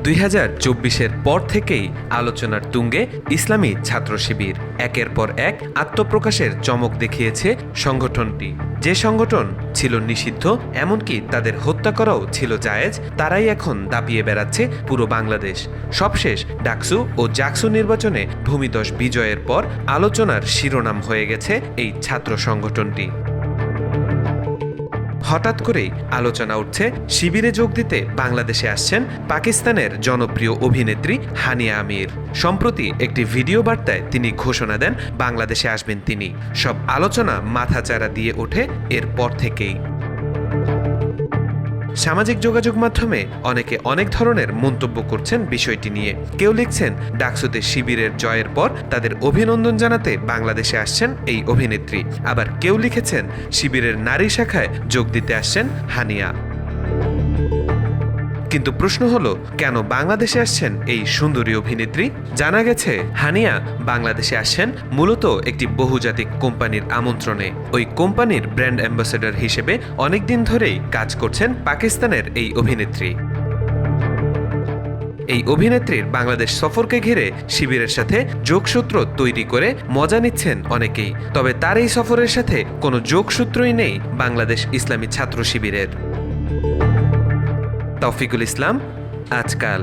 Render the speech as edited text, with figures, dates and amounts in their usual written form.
2024-এর পর থেকেই আলোচনার তুঙ্গে ইসলামী ছাত্র শিবির। একের পর এক আত্মপ্রকাশের চমক দেখিয়েছে সংগঠনটি। যে সংগঠন ছিল নিষিদ্ধ, এমনকি তাদের হত্যা করাও ছিল জায়েজ, তারাই এখন দাপিয়ে বেড়াচ্ছে পুরো বাংলাদেশ। সবশেষ ডাকসু ও জাকসু নির্বাচনে ভূমিধস বিজয়ের পর আলোচনার শিরোনাম হয়ে গেছে এই ছাত্র সংগঠনটি। হঠাৎ করেই আলোচনা উঠছে শিবিরে যোগ দিতে বাংলাদেশে আসছেন পাকিস্তানের জনপ্রিয় অভিনেত্রী হানিয়া আমির। সম্প্রতি একটি ভিডিও বার্তায় তিনি ঘোষণা দেন বাংলাদেশে আসবেন তিনি। সব আলোচনা মাথাচাড়া দিয়ে ওঠে এরপর থেকেই। সামাজিক যোগাযোগ মাধ্যমে অনেকে অনেক ধরনের মন্তব্য করছেন বিষয়টি নিয়ে। কেউ লিখছেন ডাকসুতে শিবিরের জয়ের পর তাদের অভিনন্দন জানাতে বাংলাদেশে আসছেন এই অভিনেত্রী। আবার কেউ লিখেছেন শিবিরের নারী শাখায় যোগ দিতে আসছেন হানিয়া। কিন্তু প্রশ্ন হলো, কেন বাংলাদেশে আসছেন এই সুন্দরী অভিনেত্রী? জানা গেছে হানিয়া বাংলাদেশে আসছেন মূলত একটি বহুজাতিক কোম্পানির আমন্ত্রণে। ওই কোম্পানির ব্র্যান্ড অ্যাম্বাসেডর হিসেবে অনেকদিন ধরেই কাজ করছেন পাকিস্তানের এই অভিনেত্রী। এই অভিনেত্রীর বাংলাদেশ সফরকে ঘিরে শিবিরের সাথে যোগসূত্র তৈরি করে মজা নিচ্ছেন অনেকেই। তবে তার এই সফরের সাথে কোনো যোগসূত্রই নেই বাংলাদেশ ইসলামী ছাত্র শিবিরের। তৌফিকুল ইসলাম, আজকাল।